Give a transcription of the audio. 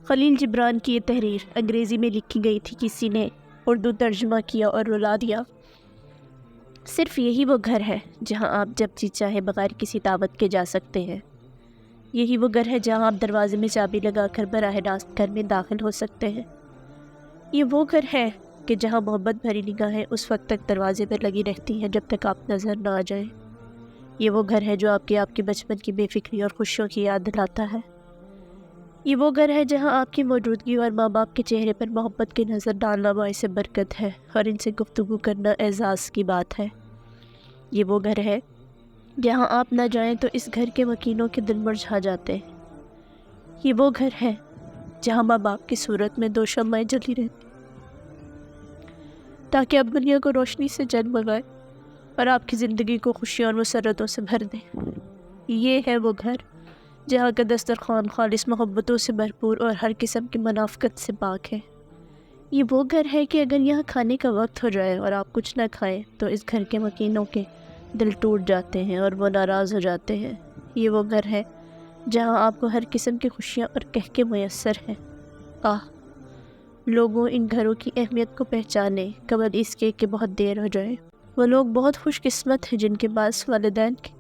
خلیل جبران کی یہ تحریر انگریزی میں لکھی گئی تھی، کسی نے اردو ترجمہ کیا اور رلا دیا۔ صرف یہی وہ گھر ہے جہاں آپ جب جی چاہے بغیر کسی دعوت کے جا سکتے ہیں۔ یہی وہ گھر ہے جہاں آپ دروازے میں چابی لگا کر براہ راست گھر میں داخل ہو سکتے ہیں۔ یہ وہ گھر ہے کہ جہاں محبت بھری نگاہیں اس وقت تک دروازے پر لگی رہتی ہیں جب تک آپ نظر نہ آ جائیں۔ یہ وہ گھر ہے جو آپ کے بچپن کی بے فکری اور خوشیوں کی یاد دلاتا ہے۔ یہ وہ گھر ہے جہاں آپ کی موجودگی اور ماں باپ کے چہرے پر محبت کی نظر ڈالنا باعث برکت ہے اور ان سے گفتگو کرنا اعزاز کی بات ہے۔ یہ وہ گھر ہے جہاں آپ نہ جائیں تو اس گھر کے مکینوں کے دل مرجھا جاتے ہیں۔ یہ وہ گھر ہے جہاں ماں باپ کی صورت میں 2 شمعیں جلی رہتی تاکہ اب دنیا کو روشنی سے جگمگائے اور آپ کی زندگی کو خوشیوں اور مسرتوں سے بھر دیں۔ یہ ہے وہ گھر جہاں کا دسترخوان خالص محبتوں سے بھرپور اور ہر قسم کی منافقت سے پاک ہے۔ یہ وہ گھر ہے کہ اگر یہاں کھانے کا وقت ہو جائے اور آپ کچھ نہ کھائیں تو اس گھر کے مکینوں کے دل ٹوٹ جاتے ہیں اور وہ ناراض ہو جاتے ہیں۔ یہ وہ گھر ہے جہاں آپ کو ہر قسم کی خوشیاں اور قہقہ میسر ہیں۔ لوگوں ان گھروں کی اہمیت کو پہچانیں قبل اس کے کہ بہت دیر ہو جائے۔ وہ لوگ بہت خوش قسمت ہیں جن کے پاس والدین کے